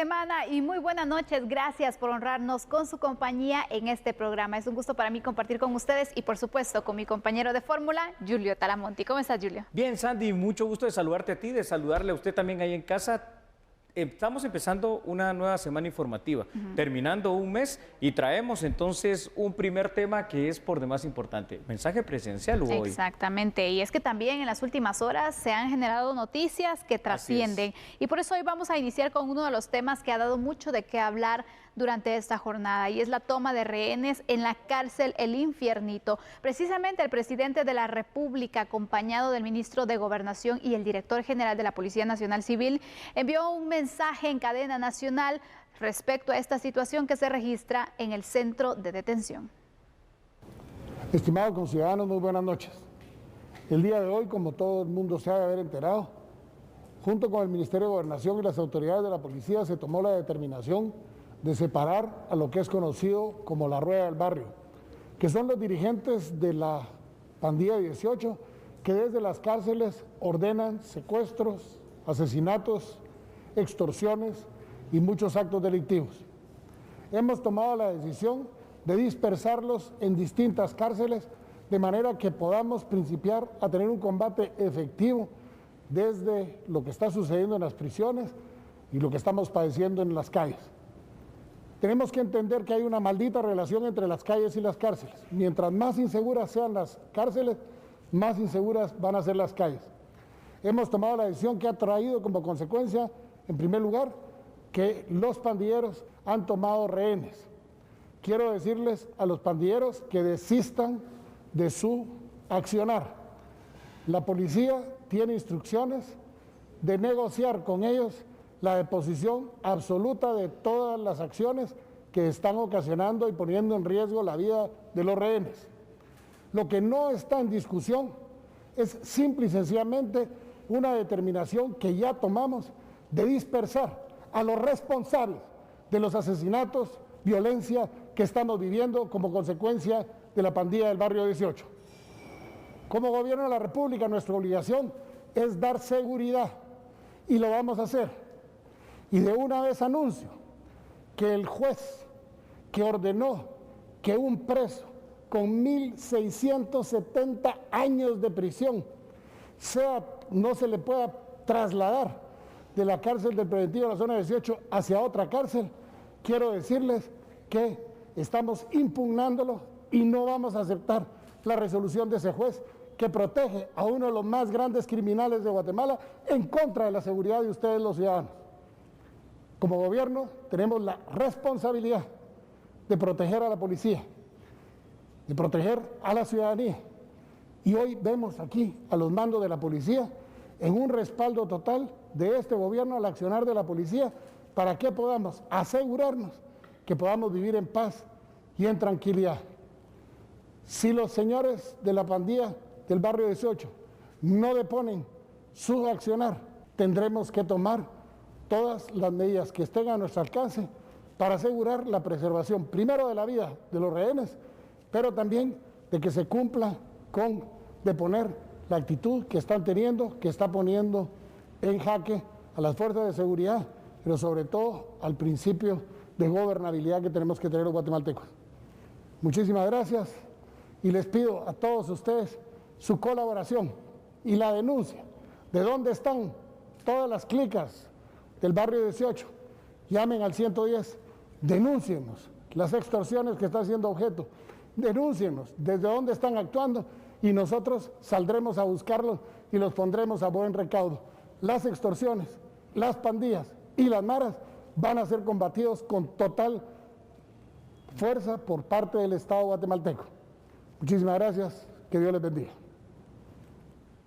semana y muy buenas noches. Gracias por honrarnos con su compañía en este programa. Es un gusto para mí compartir con ustedes y por supuesto con mi compañero de fórmula, Julio Talamonti. ¿Cómo estás, Julio? Bien, Sandy, mucho gusto de saludarte a ti, de saludarle a usted también ahí en casa. Estamos empezando una nueva semana informativa, terminando un mes y traemos entonces un primer tema que es por demás importante. Mensaje presidencial hubo hoy. Exactamente, y es que también en las últimas horas se han generado noticias que trascienden y por eso hoy vamos a iniciar con uno de los temas que ha dado mucho de qué hablar durante esta jornada y es la toma de rehenes en la cárcel El Infiernito. Precisamente el presidente de la República, acompañado del ministro de Gobernación y el director general de la Policía Nacional Civil, envió un mensaje en cadena nacional respecto a esta situación que se registra en el centro de detención. Estimados conciudadanos, muy buenas noches. El día de hoy, como todo el mundo se ha de haber enterado, junto con el Ministerio de Gobernación y las autoridades de la policía se tomó la determinación de separar a lo que es conocido como la Rueda del Barrio, que son los dirigentes de la pandilla 18 que desde las cárceles ordenan secuestros, asesinatos, extorsiones y muchos actos delictivos. Hemos tomado la decisión de dispersarlos en distintas cárceles de manera que podamos principiar a tener un combate efectivo desde lo que está sucediendo en las prisiones y lo que estamos padeciendo en las calles. Tenemos que entender que hay una maldita relación entre las calles y las cárceles. Mientras más inseguras sean las cárceles, más inseguras van a ser las calles. Hemos tomado la decisión que ha traído como consecuencia, en primer lugar, que los pandilleros han tomado rehenes. Quiero decirles a los pandilleros que desistan de su accionar. La policía tiene instrucciones de negociar con ellos la deposición absoluta de todas las acciones que están ocasionando y poniendo en riesgo la vida de los rehenes. Lo que no está en discusión es simple y sencillamente una determinación que ya tomamos de dispersar a los responsables de los asesinatos, violencia que estamos viviendo como consecuencia de la pandilla del barrio 18. Como gobierno de la República, nuestra obligación es dar seguridad y lo vamos a hacer. Y de una vez anuncio que el juez que ordenó que un preso con 1.670 años de prisión no se le pueda trasladar de la cárcel del preventivo de la zona 18 hacia otra cárcel, quiero decirles que estamos impugnándolo y no vamos a aceptar la resolución de ese juez que protege a uno de los más grandes criminales de Guatemala en contra de la seguridad de ustedes los ciudadanos. Como gobierno tenemos la responsabilidad de proteger a la policía, de proteger a la ciudadanía. Y hoy vemos aquí a los mandos de la policía en un respaldo total de este gobierno al accionar de la policía para que podamos asegurarnos que podamos vivir en paz y en tranquilidad. Si los señores de la pandilla del barrio 18 no deponen su accionar, tendremos que tomar todas las medidas que estén a nuestro alcance para asegurar la preservación, primero de la vida de los rehenes, pero también de que se cumpla con deponer la actitud que están teniendo, que está poniendo en jaque a las fuerzas de seguridad, pero sobre todo al principio de gobernabilidad que tenemos que tener los guatemaltecos. Muchísimas gracias y les pido a todos ustedes su colaboración y la denuncia de dónde están todas las clicas del barrio 18, llamen al 110, denúncienos las extorsiones que están siendo objeto, denúncienos desde dónde están actuando y nosotros saldremos a buscarlos y los pondremos a buen recaudo. Las extorsiones, las pandillas y las maras van a ser combatidos con total fuerza por parte del Estado guatemalteco. Muchísimas gracias, que Dios les bendiga.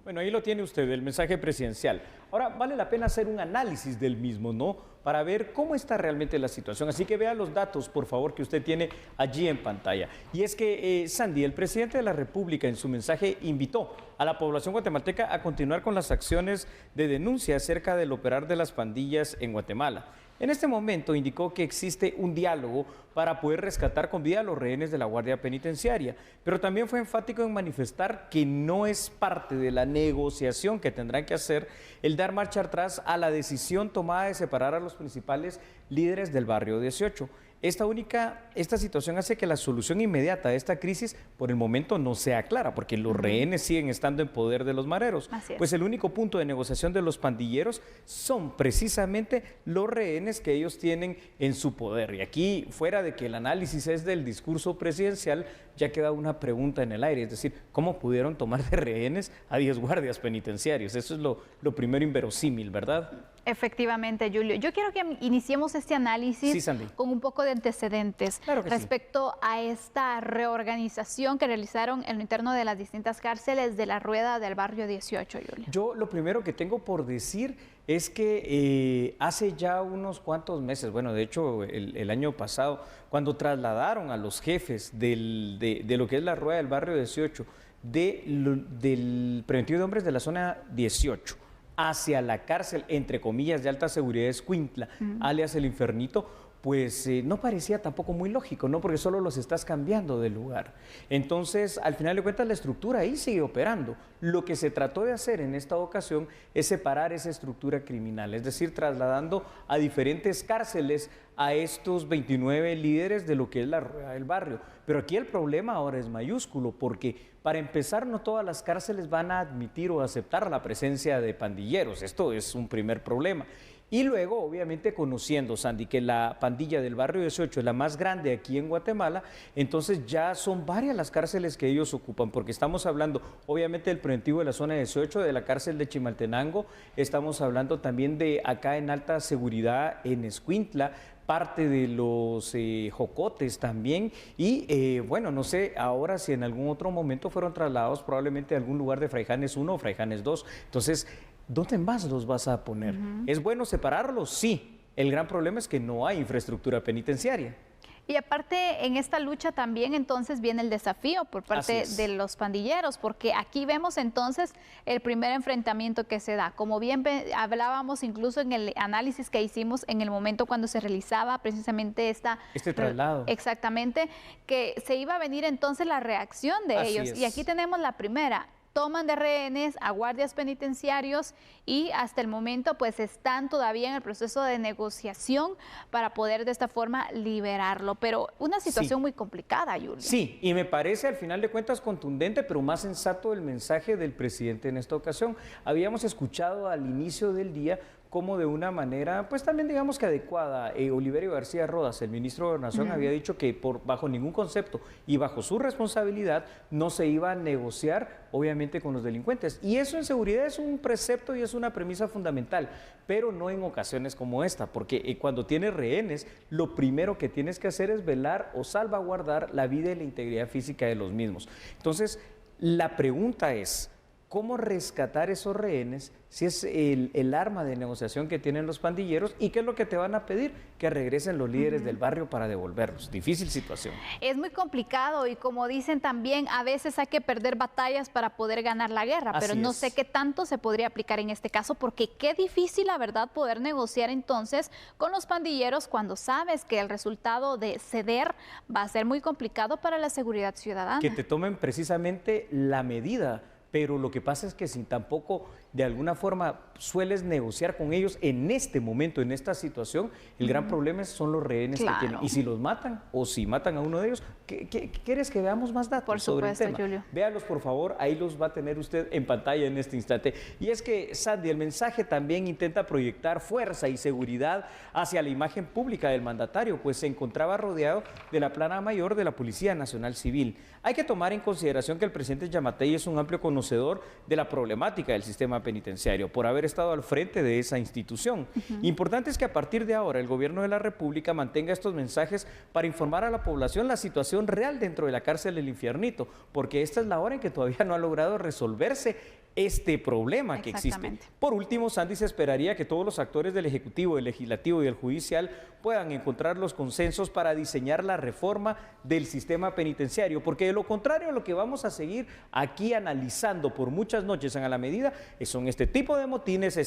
Bueno, ahí lo tiene usted, el mensaje presidencial. Ahora, vale la pena hacer un análisis del mismo, ¿no? Para ver cómo está realmente la situación. Así que vea los datos, por favor, que usted tiene allí en pantalla. Y es que, Sandy, el presidente de la República en su mensaje invitó a la población guatemalteca a continuar con las acciones de denuncia acerca del operar de las pandillas en Guatemala. En este momento indicó que existe un diálogo para poder rescatar con vida a los rehenes de la Guardia Penitenciaria, pero también fue enfático en manifestar que no es parte de la negociación que tendrán que hacer el dar marcha atrás a la decisión tomada de separar a los principales líderes del barrio 18. Esta situación hace que la solución inmediata a esta crisis por el momento no sea clara, porque los rehenes siguen estando en poder de los mareros. Pues el único punto de negociación de los pandilleros son precisamente los rehenes que ellos tienen en su poder. Y aquí, fuera de que el análisis es del discurso presidencial, ya queda una pregunta en el aire, es decir, ¿cómo pudieron tomar de rehenes a 10 guardias penitenciarios? Eso es lo primero inverosímil, ¿verdad? Efectivamente, Julio. Yo quiero que iniciemos este análisis con un poco de antecedentes respecto a esta reorganización que realizaron en lo interno de las distintas cárceles de la Rueda del barrio 18, Julio. Yo lo primero que tengo por decir es que hace ya unos cuantos meses, bueno, de hecho el año pasado, cuando trasladaron a los jefes de lo que es la Rueda del barrio 18, del preventivo de hombres de la zona 18, hacia la cárcel, entre comillas, de alta seguridad de Escuintla, alias el Infernito, pues no parecía tampoco muy lógico, ¿no? Porque solo los estás cambiando de lugar. Entonces, al final de cuentas, la estructura ahí sigue operando. Lo que se trató de hacer en esta ocasión es separar esa estructura criminal, es decir, trasladando a diferentes cárceles a estos 29 líderes de lo que es la Rueda del barrio. Pero aquí el problema ahora es mayúsculo, porque para empezar no todas las cárceles van a admitir o aceptar la presencia de pandilleros. Esto es un primer problema. Y luego, obviamente, conociendo, Sandy, que la pandilla del barrio 18 es la más grande aquí en Guatemala, entonces ya son varias las cárceles que ellos ocupan, porque estamos hablando, obviamente, del preventivo de la zona 18, de la cárcel de Chimaltenango, estamos hablando también de acá en alta seguridad en Escuintla, parte de los Jocotes también, y bueno, no sé ahora si en algún otro momento fueron trasladados probablemente a algún lugar de Fraijanes 1 o Fraijanes 2, entonces, ¿dónde más los vas a poner? ¿Es bueno separarlos? Sí. El gran problema es que no hay infraestructura penitenciaria. Y aparte, en esta lucha también entonces viene el desafío por parte de los pandilleros, porque aquí vemos entonces el primer enfrentamiento que se da. Como bien hablábamos incluso en el análisis que hicimos en el momento cuando se realizaba precisamente este traslado. Exactamente, que se iba a venir entonces la reacción de ellos. Y aquí tenemos la primera. Toman de rehenes a guardias penitenciarios y hasta el momento pues están todavía en el proceso de negociación para poder de esta forma liberarlo. Pero una situación muy complicada, Julio. Sí, y me parece al final de cuentas contundente, pero más sensato el mensaje del presidente en esta ocasión. Habíamos escuchado al inicio del día como de una manera, pues también digamos que adecuada, Oliverio García Rodas, el ministro de Gobernación, había dicho que bajo ningún concepto y bajo su responsabilidad no se iba a negociar, obviamente, con los delincuentes. Y eso en seguridad es un precepto y es una premisa fundamental, pero no en ocasiones como esta, porque cuando tienes rehenes, lo primero que tienes que hacer es velar o salvaguardar la vida y la integridad física de los mismos. Entonces, la pregunta es, ¿cómo rescatar esos rehenes si es el arma de negociación que tienen los pandilleros? ¿Y qué es lo que te van a pedir? Que regresen los líderes del barrio para devolverlos. Difícil situación. Es muy complicado y como dicen también, a veces hay que perder batallas para poder ganar la guerra, pero no sé qué tanto se podría aplicar en este caso, porque qué difícil, la verdad, poder negociar entonces con los pandilleros cuando sabes que el resultado de ceder va a ser muy complicado para la seguridad ciudadana. Que te tomen precisamente la medida. Pero lo que pasa es que si tampoco de alguna forma sueles negociar con ellos en este momento, en esta situación, el gran problema son los rehenes que tienen. Y si los matan o si matan a uno de ellos, ¿quieres que veamos más datos sobre el tema? Julio. Véalos, por favor, ahí los va a tener usted en pantalla en este instante. Y es que, Sandy, el mensaje también intenta proyectar fuerza y seguridad hacia la imagen pública del mandatario, pues se encontraba rodeado de la plana mayor de la Policía Nacional Civil. Hay que tomar en consideración que el presidente Yamatei es un amplio conocedor de la problemática del sistema penitenciario por haber estado al frente de esa institución. Importante es que a partir de ahora el gobierno de la República mantenga estos mensajes para informar a la población la situación real dentro de la cárcel del Infiernito, porque esta es la hora en que todavía no ha logrado resolverse este problema que existe. Por último, Sandy, se esperaría que todos los actores del Ejecutivo, del Legislativo y del Judicial puedan encontrar los consensos para diseñar la reforma del sistema penitenciario, porque de lo contrario lo que vamos a seguir aquí analizando por muchas noches en A la Medida son este tipo de motines,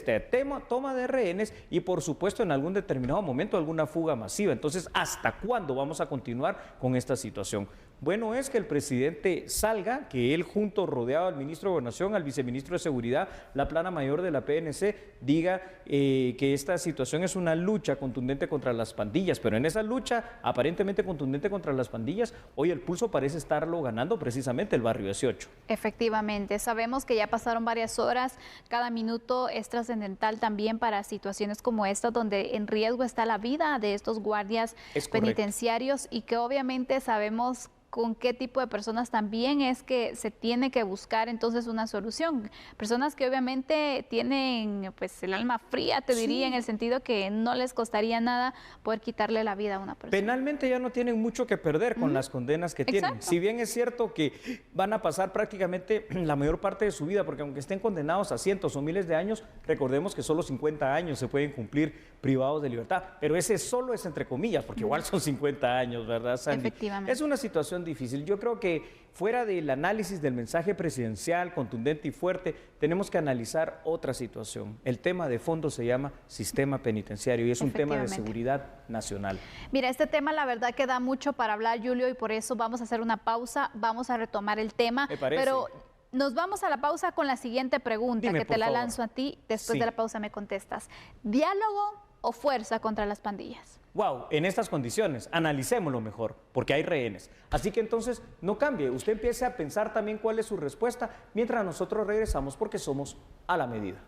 toma de rehenes y por supuesto en algún determinado momento alguna fuga masiva. Entonces, ¿hasta cuándo vamos a continuar con esta situación? Bueno es que el presidente salga, que él junto, rodeado al ministro de Gobernación, al viceministro de Seguridad, la plana mayor de la PNC, diga que esta situación es una lucha contundente contra las pandillas, pero en esa lucha aparentemente contundente contra las pandillas, hoy el pulso parece estarlo ganando precisamente el barrio 18. Efectivamente, sabemos que ya pasaron varias horas, cada minuto es trascendental también para situaciones como esta, donde en riesgo está la vida de estos guardias penitenciarios y que obviamente sabemos con qué tipo de personas también es que se tiene que buscar entonces una solución. Personas que obviamente tienen pues el alma fría, te diría, en el sentido que no les costaría nada poder quitarle la vida a una persona. Penalmente ya no tienen mucho que perder con las condenas que tienen. Si bien es cierto que van a pasar prácticamente la mayor parte de su vida, porque aunque estén condenados a cientos o miles de años, recordemos que solo 50 años se pueden cumplir privados de libertad, pero ese solo es entre comillas, porque igual son 50 años, ¿verdad, Sandy? Efectivamente. Es una situación difícil. Yo creo que fuera del análisis del mensaje presidencial contundente y fuerte, tenemos que analizar otra situación. El tema de fondo se llama sistema penitenciario y es un tema de seguridad nacional. Mira, este tema la verdad que da mucho para hablar, Julio, y por eso vamos a hacer una pausa, vamos a retomar el tema. Me parece. Pero nos vamos a la pausa con la siguiente pregunta. Dime, que te la favor. lanzo a ti, después de la pausa me contestas. ¿Diálogo o fuerza contra las pandillas? Wow, en estas condiciones, analicémoslo mejor, porque hay rehenes. Así que entonces, no cambie, usted empiece a pensar también cuál es su respuesta, mientras nosotros regresamos, porque somos A la Medida.